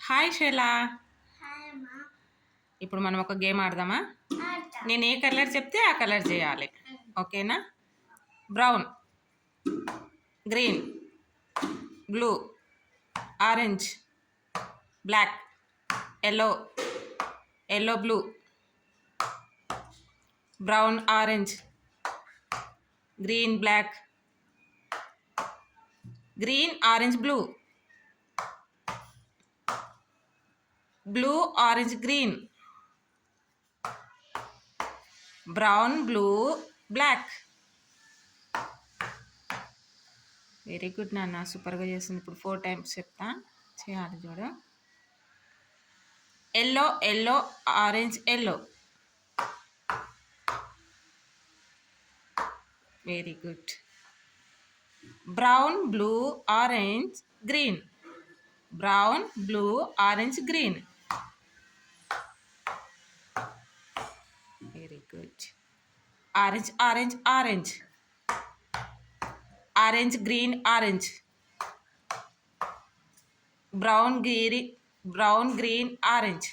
Hi Shaila. ఇప్పుడు మనం ఒక గేమ్ ఆడదామా? నేను ఏ కలర్ చెప్తే ఆ కలర్ చేయాలి, ఓకేనా? Brown, green, blue, orange, black, yellow, yellow blue, brown orange, green black, green orange blue, blue orange green, brown blue black. Very good నాన్న, సూపర్గా చేస్తుంది. ఇప్పుడు 4 టైమ్స్ చెప్తా, చేయాలి చూడు. Yellow, yellow, orange, yellow. Very good. Brown blue orange green, brown blue orange green. Very good. Orange orange orange, orange green orange, brown green orange,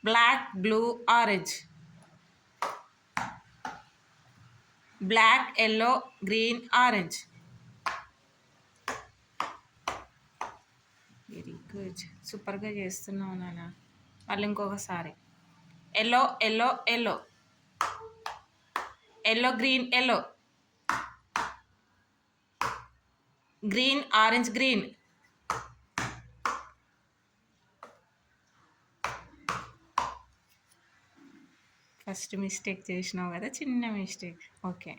black blue orange, black yellow green orange. Very good, సూపర్గా చేస్తున్నావు నాన్న. మళ్ళీ ఇంకొకసారి. Yellow yellow yellow, yellow green yellow, green orange green, first mistake చేసినావు కదా, చిన్న mistake. Okay.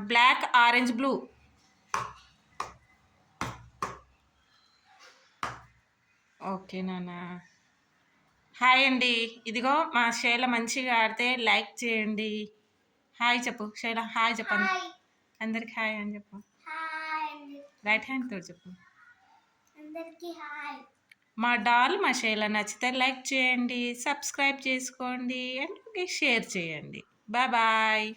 Black orange blue, okay నాన్న. Hi అండి. ఇదిగో మా శైల మంచిగా ఆడితే లైక్ చేయండి. హాయ్ చెప్పు శైల, హాయ్ చెప్పండి అందరికి. హాయ్ అని చెప్పు, రైట్ హ్యాండ్ తోటి చెప్పు. మా డాల్ మా శైల నచ్చితే లైక్ చేయండి, సబ్స్క్రైబ్ చేసుకోండి, అండ్ షేర్ చేయండి. Bye bye.